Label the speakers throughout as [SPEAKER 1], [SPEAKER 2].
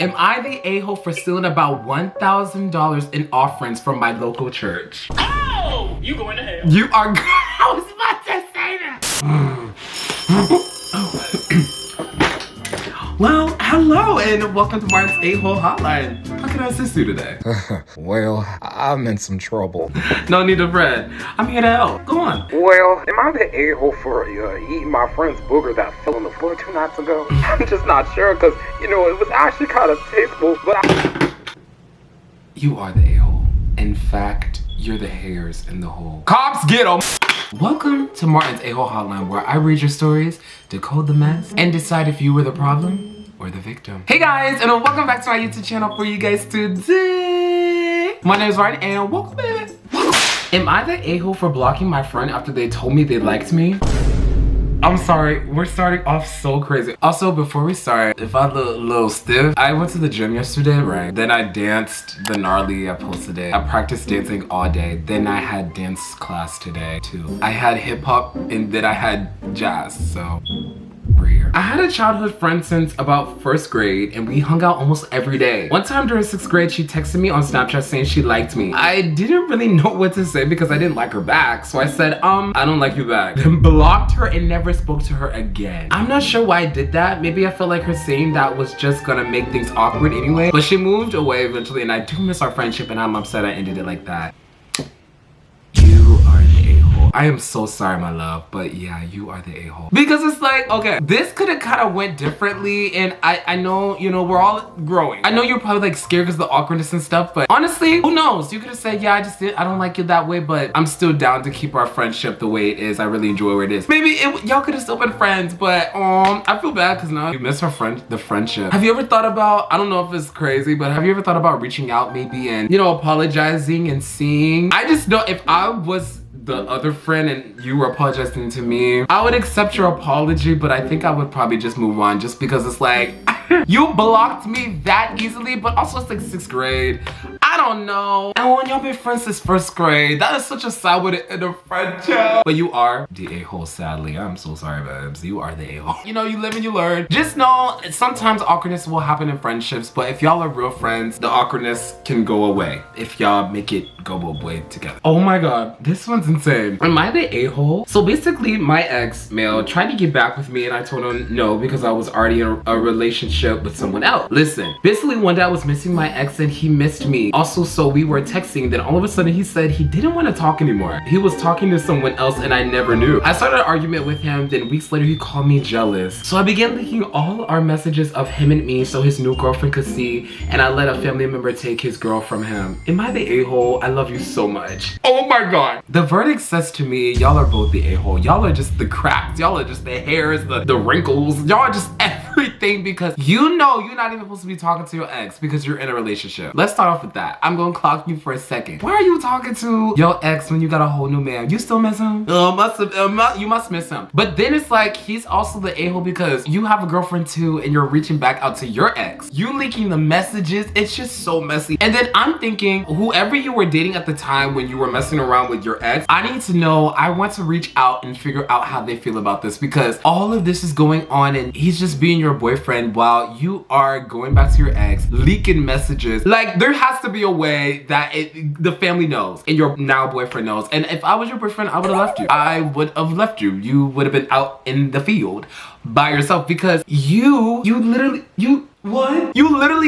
[SPEAKER 1] Am I the a-hole for stealing about $1,000 in offerings from my local church?
[SPEAKER 2] Oh! You going to hell.
[SPEAKER 1] You are I was about to say that. Well, hello and welcome to Martin's A Hole Hotline. How can I assist you today?
[SPEAKER 3] Well, I'm in some trouble.
[SPEAKER 1] No need to fret. I'm here to help. Go on.
[SPEAKER 3] Well, am I the a-hole for eating my friend's booger that fell on the floor 2 nights ago? I'm just not sure because, it was actually kind of tasteful, but
[SPEAKER 1] You are the a-hole. In fact, you're the hairs in the hole. Cops, get 'em! Welcome to Martin's A Hole Hotline, where I read your stories, decode the mess, and decide if you were the problem or the victim. Hey guys, and welcome back to my YouTube channel for you guys today. My name is Martin, and welcome back. Am I the a-hole for blocking my friend after they told me they liked me? I'm sorry, we're starting off so crazy. Also, before we start, if I look a little stiff, I went to the gym yesterday, right? Then I danced the gnarly I posted it. I practiced dancing all day. Then I had dance class today too. I had hip hop and then I had jazz, so we're here. I had a childhood friend since about 1st grade and we hung out almost every day. One time during 6th grade, she texted me on Snapchat saying she liked me. I didn't really know what to say because I didn't like her back. So I said, I don't like you back. Then blocked her and never spoke to her again. I'm not sure why I did that. Maybe I felt like her saying that was just gonna make things awkward anyway. But she moved away eventually and I do miss our friendship and I'm upset I ended it like that. You are the a-hole. I am so sorry, my love, but yeah, you are the a-hole. Because it's like, okay, this could have kind of went differently, and I know, we're all growing. I know you're probably like scared because of the awkwardness and stuff, but honestly, who knows? You could have said, yeah, I don't like you that way, but I'm still down to keep our friendship the way it is. I really enjoy where it is. Maybe y'all could have still been friends, but I feel bad because now you miss the friendship. Have you ever thought about, I don't know if it's crazy, but have you ever thought about reaching out maybe and, apologizing and seeing? I just know if I was the other friend and you were apologizing to me, I would accept your apology, but I think I would probably just move on just because it's like, you blocked me that easily, but also it's like 6th grade. I don't know. And when y'all been friends since 1st grade, that is such a sad way to end a friendship. But you are the a-hole, sadly. I'm so sorry, babes. You are the a-hole. You live and you learn. Just know, sometimes awkwardness will happen in friendships, but if y'all are real friends, the awkwardness can go away if y'all make it go away together. Oh my God, this one's insane. Am I the a-hole? So basically, my ex, male, tried to get back with me and I told him no because I was already in a relationship with someone else. Listen, basically one day I was missing my ex and he missed me. Also, so we were texting, then all of a sudden he said he didn't want to talk anymore. He was talking to someone else and I never knew. I started an argument with him, then weeks later he called me jealous. So I began leaking all our messages of him and me so his new girlfriend could see, and I let a family member take his girl from him. Am I the a-hole? I love you so much. Oh my God. The verdict says to me, y'all are both the a-hole. Y'all are just the cracks. Y'all are just the hairs, the wrinkles. Y'all are just everything because you're not even supposed to be talking to your ex because you're in a relationship. Let's start off with that. I'm gonna clock you for a second. Why are you talking to your ex when you got a whole new man? You still miss him? You must miss him. But then it's like, he's also the a-hole because you have a girlfriend too and you're reaching back out to your ex. You leaking the messages. It's just so messy. And then I'm thinking, whoever you were dating at the time when you were messing around with your ex, I need to know, I want to reach out and figure out how they feel about this because all of this is going on and he's just being your boyfriend while you are going back to your ex, leaking messages. Like, there has to be a way that the family knows and your now boyfriend knows. And if I was your boyfriend, I would have left you. I would have left you. You would have been out in the field by yourself because you literally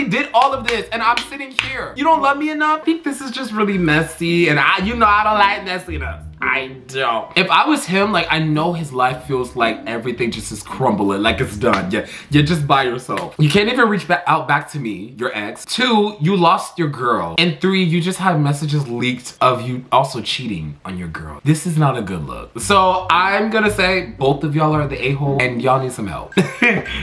[SPEAKER 1] did all of this and I'm sitting here. You don't love me enough? I think this is just really messy and I don't like messiness. I don't. If I was him, like, I know his life feels like everything just is crumbling, like it's done. Yeah, you're just by yourself. You can't even reach back to me, your ex. 2, you lost your girl. And 3, you just had messages leaked of you also cheating on your girl. This is not a good look. So I'm gonna say both of y'all are the a-hole and y'all need some help.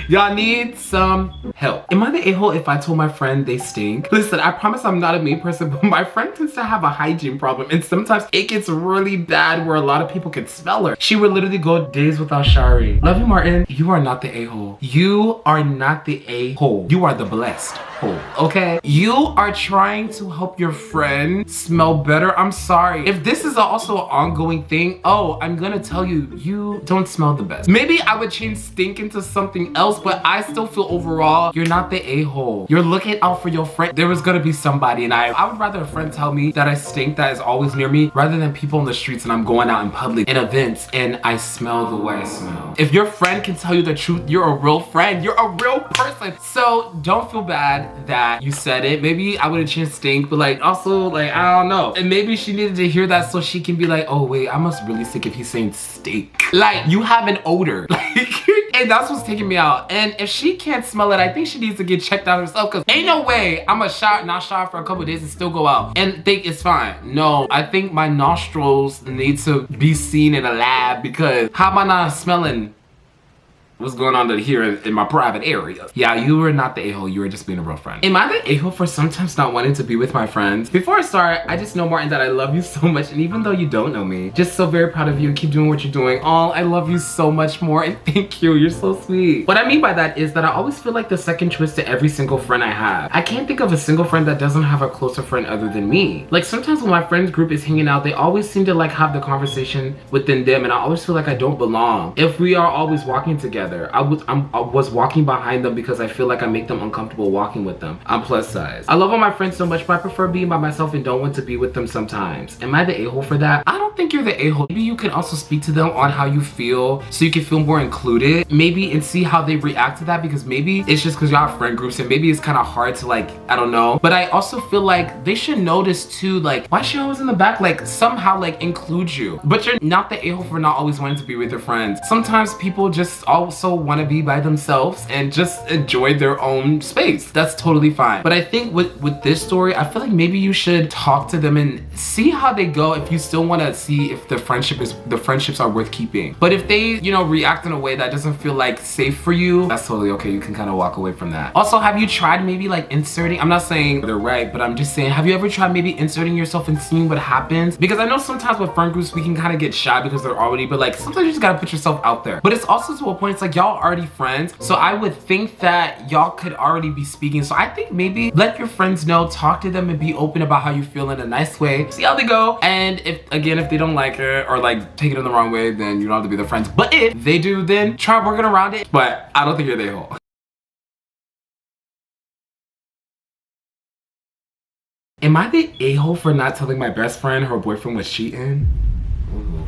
[SPEAKER 1] Y'all need some help. Am I the a-hole if I told my friend they stink? Listen, I promise I'm not a mean person, but my friend tends to have a hygiene problem and sometimes it gets really bad where a lot of people could smell her. She would literally go days without showering. Love you, Martin. You are not the a-hole. You are not the a-hole. You are the blessed hole, okay? You are trying to help your friend smell better. I'm sorry. If this is also an ongoing thing, oh, I'm gonna tell you, you don't smell the best. Maybe I would change stink into something else, but I still feel overall, you're not the a-hole. You're looking out for your friend. There was gonna be somebody, and I would rather a friend tell me that I stink that is always near me rather than people in the streets and I'm going out in public in events and I smell the way I smell. If your friend can tell you the truth, you're a real friend. You're a real person. So don't feel bad that you said it. Maybe I would have changed stink, but like also like I don't know. And maybe she needed to hear that so she can be like, oh wait, I must really stink if he's saying stink. Like you have an odor. Like and that's what's taking me out. And if she can't smell it, I think she needs to get checked out herself, because ain't no way I'm gonna not shower for a couple of days and still go out and think it's fine. No, I think my nostrils need to be seen in a lab, because how am I not smelling what's going on here in my private area? Yeah, you were not the a-hole, you were just being a real friend. Am I the a-hole for sometimes not wanting to be with my friends? Before I start, I just know, Martin, that I love you so much, and even though you don't know me, just so very proud of you and keep doing what you're doing. Oh, I love you so much more, and thank you, you're so sweet. What I mean by that is that I always feel like the second choice to every single friend I have. I can't think of a single friend that doesn't have a closer friend other than me. Like sometimes when my friends group is hanging out, they always seem to like have the conversation within them, and I always feel like I don't belong. If we are always walking together, I was walking behind them because I feel like I make them uncomfortable walking with them. I'm plus size. I love all my friends so much, but I prefer being by myself and don't want to be with them sometimes. Am I the a-hole for that? I don't think you're the a-hole. Maybe you can also speak to them on how you feel so you can feel more included. Maybe and see how they react to that, because maybe it's just because y'all have friend groups and maybe it's kind of hard to like, I don't know. But I also feel like they should notice too, like, why is she always in the back? Like somehow like include you. But you're not the a-hole for not always wanting to be with your friends. Sometimes people just also want to be by themselves and just enjoy their own space. That's totally fine. But I think with this story, I feel like maybe you should talk to them and see how they go if you still want to see if the friendships are worth keeping. But if they, you know, react in a way that doesn't feel like safe for you, that's totally okay. You can kind of walk away from that. Also, have you tried maybe like inserting, I'm not saying they're right, but I'm just saying, have you ever tried maybe inserting yourself and seeing what happens? Because I know sometimes with friend groups, we can kind of get shy because they're already, but like sometimes you just gotta put yourself out there. But it's also to a point, it's like y'all already friends, so I would think that y'all could already be speaking. So I think maybe let your friends know, talk to them and be open about how you feel in a nice way, see how they go. And if they don't like it or like take it in the wrong way, then you don't have to be their friends. But if they do, then try working around it. But I don't think you're the a-hole. Am I the a-hole for not telling my best friend her boyfriend was cheating?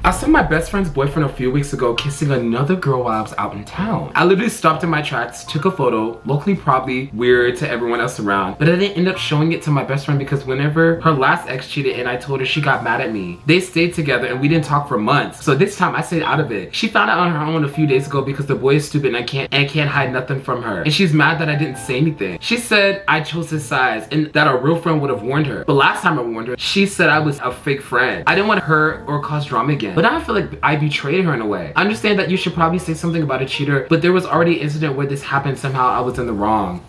[SPEAKER 1] I saw my best friend's boyfriend a few weeks ago kissing another girl while I was out in town. I literally stopped in my tracks, took a photo, locally probably weird to everyone else around, but I didn't end up showing it to my best friend because whenever her last ex cheated and I told her, she got mad at me. They stayed together and we didn't talk for months. So this time I stayed out of it. She found out on her own a few days ago because the boy is stupid and I can't hide nothing from her. And she's mad that I didn't say anything. She said I chose his size and that a real friend would have warned her. But last time I warned her, she said I was a fake friend. I didn't want to hurt or cause drama again. But now I feel like I betrayed her in a way. I understand that you should probably say something about a cheater, but there was already an incident where this happened. Somehow I was in the wrong.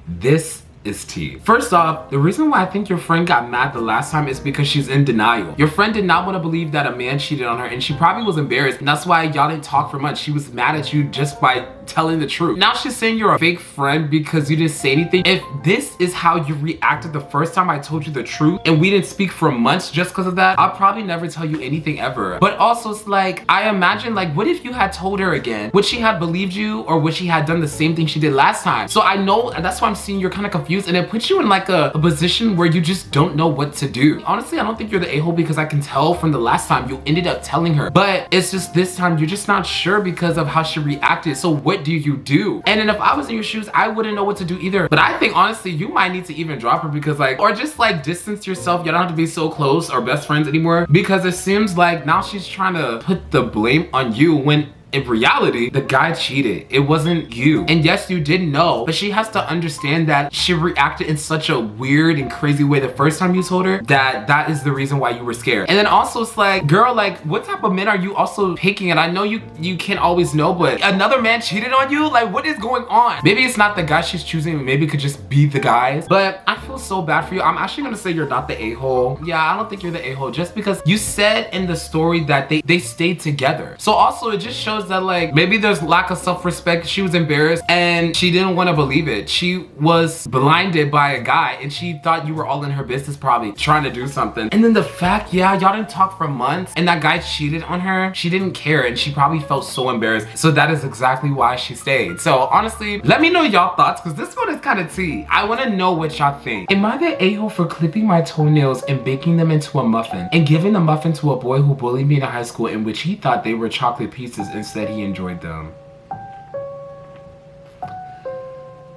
[SPEAKER 1] This is tea. First off, the reason why I think your friend got mad the last time is because she's in denial. Your friend did not want to believe that a man cheated on her and she probably was embarrassed, and that's why y'all didn't talk for months. She was mad at you just by telling the truth. Now she's saying you're a fake friend because you didn't say anything. If this is how you reacted the first time I told you the truth and we didn't speak for months just because of that, I'll probably never tell you anything ever. But also it's like, I imagine like, what if you had told her again? Would she have believed you, or would she have done the same thing she did last time? So I know, and that's why I'm seeing you're kind of confused, and it puts you in like a position where you just don't know what to do. Honestly, I don't think you're the a-hole because I can tell from the last time you ended up telling her, but it's just this time you're just not sure because of how she reacted. So what do you do? And then if I was in your shoes, I wouldn't know what to do either. But I think honestly, you might need to even drop her because like, or just like distance yourself. You don't have to be so close or best friends anymore, because it seems like now she's trying to put the blame on you when in reality, the guy cheated. It wasn't you. And yes, you did know, but she has to understand that she reacted in such a weird and crazy way the first time you told her that that is the reason why you were scared. And then also it's like, girl, like what type of men are you also picking? And I know you can't always know, but another man cheated on you? Like what is going on? Maybe it's not the guy she's choosing, maybe it could just be the guys. But I feel so bad for you. I'm actually gonna say you're not the a-hole. Yeah, I don't think you're the a-hole just because you said in the story that they stayed together. So also it just shows that like maybe there's lack of self-respect. She was embarrassed and she didn't want to believe it. She was blinded by a guy and she thought you were all in her business, probably trying to do something. And then the fact, yeah, y'all didn't talk for months and that guy cheated on her. She didn't care and she probably felt so embarrassed. So that is exactly why she stayed. So honestly, let me know y'all thoughts because this one is kind of tea. I want to know what y'all think. Am I the a-hole for clipping my toenails and baking them into a muffin and giving the muffin to a boy who bullied me in high school in which he thought they were chocolate pieces, instead he enjoyed them?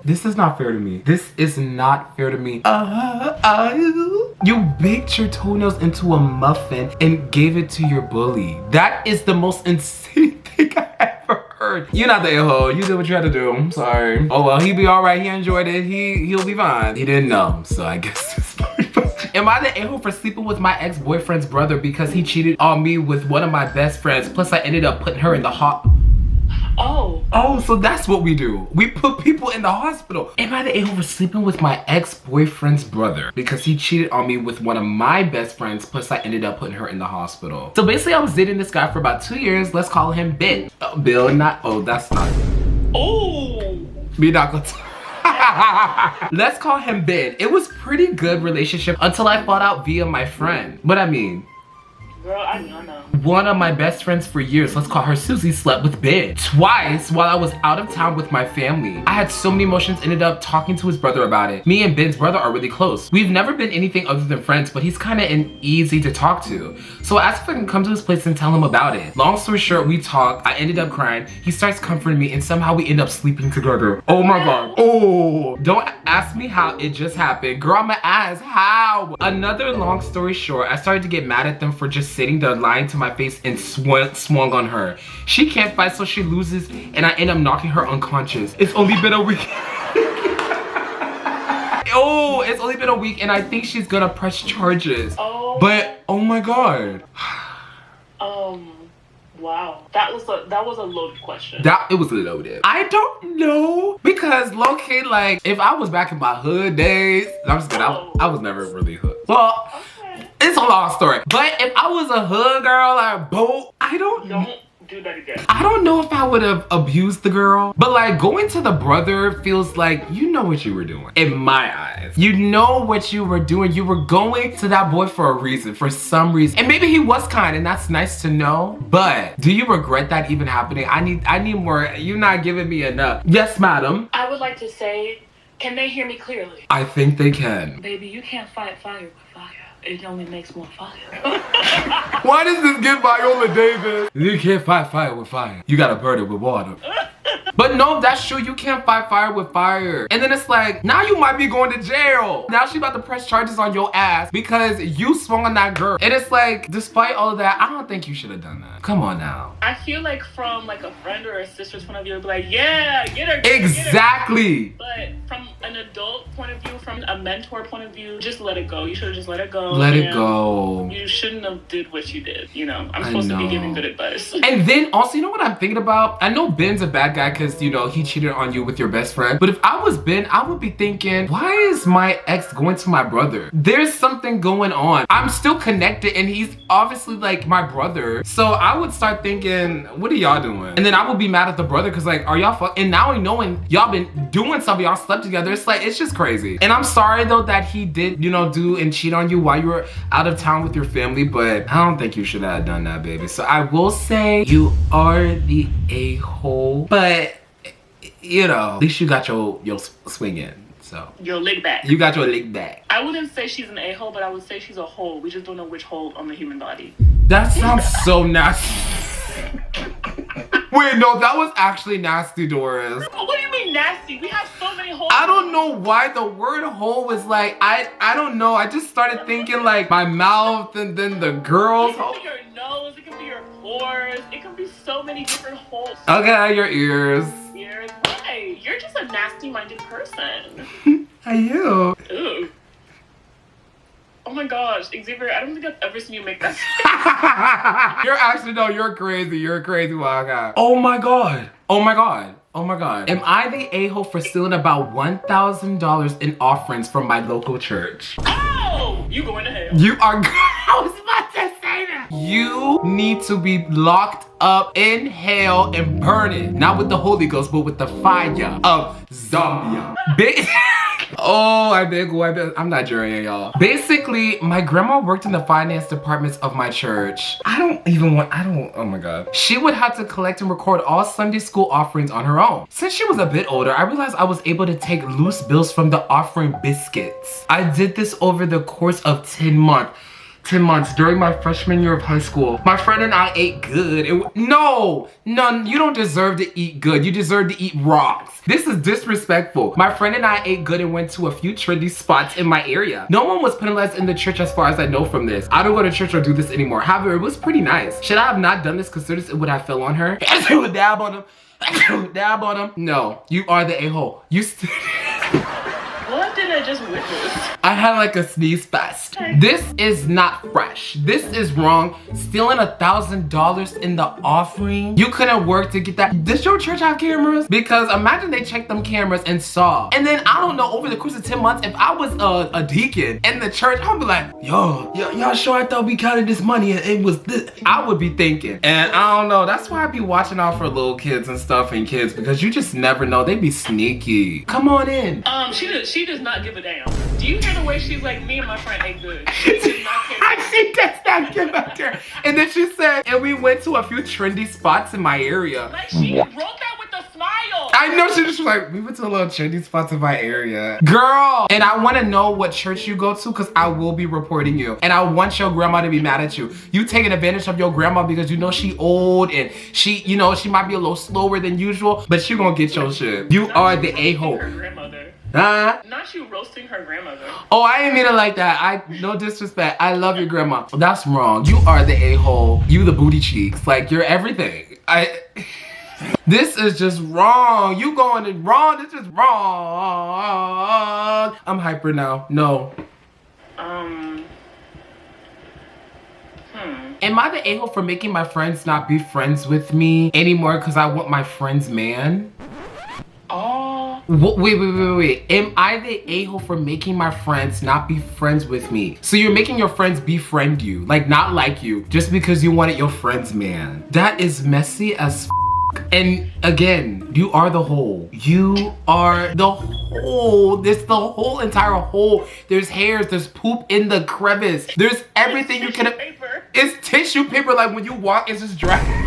[SPEAKER 1] This is not fair to me. This is not fair to me. You baked your toenails into a muffin and gave it to your bully. That is the most insane thing I ever heard. You're not the a-hole. You did what you had to do. I'm sorry. Oh well, he'll be all right. He enjoyed it. He'll be fine. He didn't know, so I guess it's fine. Am I the a-hole for sleeping with my ex-boyfriend's brother because he cheated on me with one of my best friends? Plus I ended up putting her in the Oh, so that's what we do. We put people in the hospital. Am I the a-hole for sleeping with my ex-boyfriend's brother because he cheated on me with one of my best friends, plus I ended up putting her in the hospital? So basically I was dating this guy for about 2 years. Let's call him Ben. Bill, not, oh, that's not.
[SPEAKER 2] Oh.
[SPEAKER 1] Be not good. Let's call him Ben. It was pretty good relationship until I found out via my friend. What I mean?
[SPEAKER 2] Girl, I know.
[SPEAKER 1] One of my best friends for years, let's call her Susie, slept with Ben twice while I was out of town with my family. I had so many emotions, ended up talking to his brother about it. Me and Ben's brother are really close. We've never been anything other than friends, but he's kind of easy to talk to. So I asked if I can come to his place and tell him about it. Long story short, we talked. I ended up crying. He starts comforting me and somehow we end up sleeping together. Oh my God. Oh, don't ask me how it just happened. Girl, I'ma ask how. Another long story short, I started to get mad at them for just sitting there lying to my face and swung on her. She can't fight, so she loses and I end up knocking her unconscious. It's only been a week. Oh, it's only been a week and I think she's gonna press charges.
[SPEAKER 2] Oh.
[SPEAKER 1] But oh my God.
[SPEAKER 2] Wow. That was a loaded question.
[SPEAKER 1] It was loaded. I don't know because low-key, like if I was back in my hood days, I'm just kidding. I was never really hood. Well, okay. It's a long story. But if I was a hood girl, like boat, don't
[SPEAKER 2] do that again.
[SPEAKER 1] I don't know if I would have abused the girl, but like going to the brother feels like you know what you were doing. In my eyes, you know what you were doing. You were going to that boy for a reason, for some reason, and maybe he was kind, and that's nice to know. But do you regret that even happening? I need more. You're not giving me enough. Yes, madam.
[SPEAKER 2] I would like to say, can they hear me clearly?
[SPEAKER 1] I think they can.
[SPEAKER 2] Baby, you can't fight fire with fire. It only makes more fire.
[SPEAKER 1] Why does this give Viola Davis? You can't fight fire with fire. You gotta burn it with water. But no, that's true. You can't fight fire with fire. And then it's like, now you might be going to jail. Now she about to press charges on your ass because you swung on that girl. And it's like, despite all of that, I don't think you should have done that. Come on now.
[SPEAKER 2] I feel like from like a friend or a sister's point of view, it'd be like, yeah, get her.
[SPEAKER 1] Exactly.
[SPEAKER 2] But from an adult point of view, from a mentor point of view, just let it go. You should have just let it go.
[SPEAKER 1] Let it go.
[SPEAKER 2] You shouldn't have did what you did. You know, I'm supposed to be giving good advice.
[SPEAKER 1] And then also, you know what I'm thinking about? I know Ben's a bad guy because, you know, he cheated on you with your best friend. But if I was Ben, I would be thinking, why is my ex going to my brother? There's something going on. I'm still connected and he's obviously like my brother. So I would start thinking, what are y'all doing? And then I would be mad at the brother because like, are y'all and now knowing y'all been doing something, y'all slept together. It's like, it's just crazy. And I'm sorry though that he did, you know, do and cheat on you while you were out of town with your family, but I don't think you should have done that, baby. So I will say you are the a-hole, but you know, at least you got your swing in. So
[SPEAKER 2] your leg back.
[SPEAKER 1] You got your leg back.
[SPEAKER 2] I wouldn't say she's an a-hole, but I would say she's a hole. We just don't know which hole on the human body.
[SPEAKER 1] That sounds so nasty. Wait, no, that was actually nasty, Doris.
[SPEAKER 2] What do you mean nasty? We have so many holes.
[SPEAKER 1] I don't know why the word hole was like, I don't know. I just started thinking like my mouth and then the girl's
[SPEAKER 2] It
[SPEAKER 1] hole.
[SPEAKER 2] can be your nose, it can be your pores, it can be so many different holes.
[SPEAKER 1] Okay, your ears.
[SPEAKER 2] Ears. Right. You're just a nasty-minded person.
[SPEAKER 1] Are you?
[SPEAKER 2] Ooh. Oh my gosh, Xavier, I don't think I've ever seen you make that.
[SPEAKER 1] You're actually, no, you're crazy. You're crazy, Waka. Oh my God. Oh my God. Oh my God. Am I the a-hole for stealing about $1,000 in offerings from my local church?
[SPEAKER 2] Oh! You going to hell.
[SPEAKER 1] You are, I was about to say that. You need to be locked up in hell and burning. Not with the Holy Ghost, but with the fire of Zambia. Oh, I'm Nigerian, y'all. Basically, my grandma worked in the finance departments of my church. Oh my God. She would have to collect and record all Sunday school offerings on her own. Since she was a bit older, I realized I was able to take loose bills from the offering biscuits. I did this over the course of 10 months during my freshman year of high school. My friend and I ate good. No, you don't deserve to eat good. You deserve to eat rocks. This is disrespectful. My friend and I ate good and went to a few trendy spots in my area. No one was penalized in the church as far as I know from this. I don't go to church or do this anymore. However, it was pretty nice. Should I have not done this considering it would have fell on her? Dab on him. Dab on him. No, you are the a-hole.
[SPEAKER 2] What did I just witness?
[SPEAKER 1] I had like a sneeze fest. This is not fresh. This is wrong. Stealing $1,000 in the offering. You couldn't work to get that. Does your church have cameras? Because imagine they checked them cameras and saw. And then I don't know, over the course of 10 months, if I was a deacon in the church, I'd be like, y'all sure I thought we counted this money and it was this? I would be thinking. And I don't know, that's why I be watching out for little kids and stuff and kids, because you just never know. They be sneaky. Come on in.
[SPEAKER 2] She does not give a damn. Do you hear the way she's like, me and my friend ate good? She does not care.
[SPEAKER 1] She does not give a care. And then she said, and we went to a few trendy spots in my area.
[SPEAKER 2] Like, she wrote that with a smile.
[SPEAKER 1] I know, she just was like, we went to a little trendy spots in my area. Girl, and I want to know what church you go to because I will be reporting you. And I want your grandma to be mad at you. You taking advantage of your grandma because you know she old and she, you know, she might be a little slower than usual, but she gonna get your shit. You are the a-hole.
[SPEAKER 2] Not you roasting her grandmother.
[SPEAKER 1] Oh, I didn't mean it like that. No disrespect. I love your grandma. That's wrong. You are the a-hole. You the booty cheeks. Like, you're everything. This is just wrong. You going in wrong. This is wrong. I'm hyper now. No. Am I the a-hole for making my friends not be friends with me anymore because I want my friend's man?
[SPEAKER 2] Oh.
[SPEAKER 1] Wait. Am I the a-hole for making my friends not be friends with me? So you're making your friends befriend you, like not like you, just because you wanted your friend's man. That is messy as f. And again, you are the hole. You are the hole. There's the whole entire hole. There's hairs, there's poop in the crevice. There's everything you can. It's tissue paper, like when you walk, it's just dragging.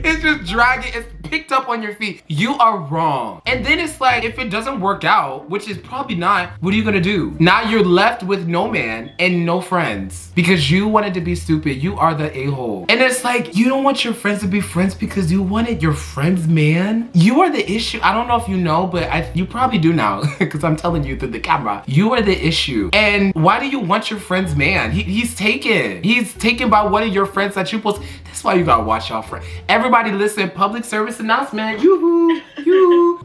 [SPEAKER 1] It's just dragging, it's picked up on your feet. You are wrong. And then it's like, if it doesn't work out, which is probably not, what are you gonna do? Now you're left with no man and no friends because you wanted to be stupid. You are the a-hole. And it's like, you don't want your friends to be friends because you wanted your friend's man. You are the issue. I don't know if you know, but you probably do now because I'm telling you through the camera. You are the issue. And why do you want your friend's man? He's taken. He's taken by one of your friends that you post. That's why you gotta watch y'all friends. Everybody listen, public service announcement. You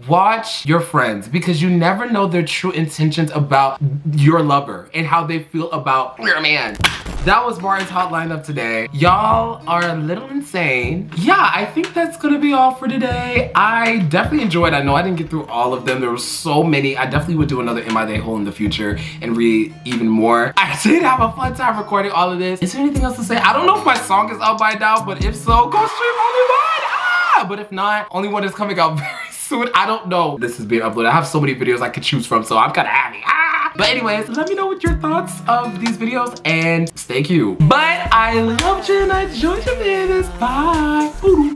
[SPEAKER 1] watch your friends because you never know their true intentions about your lover and how they feel about your man. That was Martin's hotline of today. Y'all are a little insane. Yeah, I think that's gonna be all for today. I definitely enjoyed. I know I didn't get through all of them. There were so many. I definitely would do another Am I the A-hole in the future and read even more. I did have a fun time recording all of this. Is there anything else to say? I don't know if my song is out by now, but if so, go stream Only One. But if not, Only One is coming out very soon. I don't know. This is being uploaded. I have so many videos I could choose from, so I'm kind of happy. But anyways, let me know what your thoughts of these videos and stay cute. But I loved you and I enjoyed your videos. Bye. Ooh.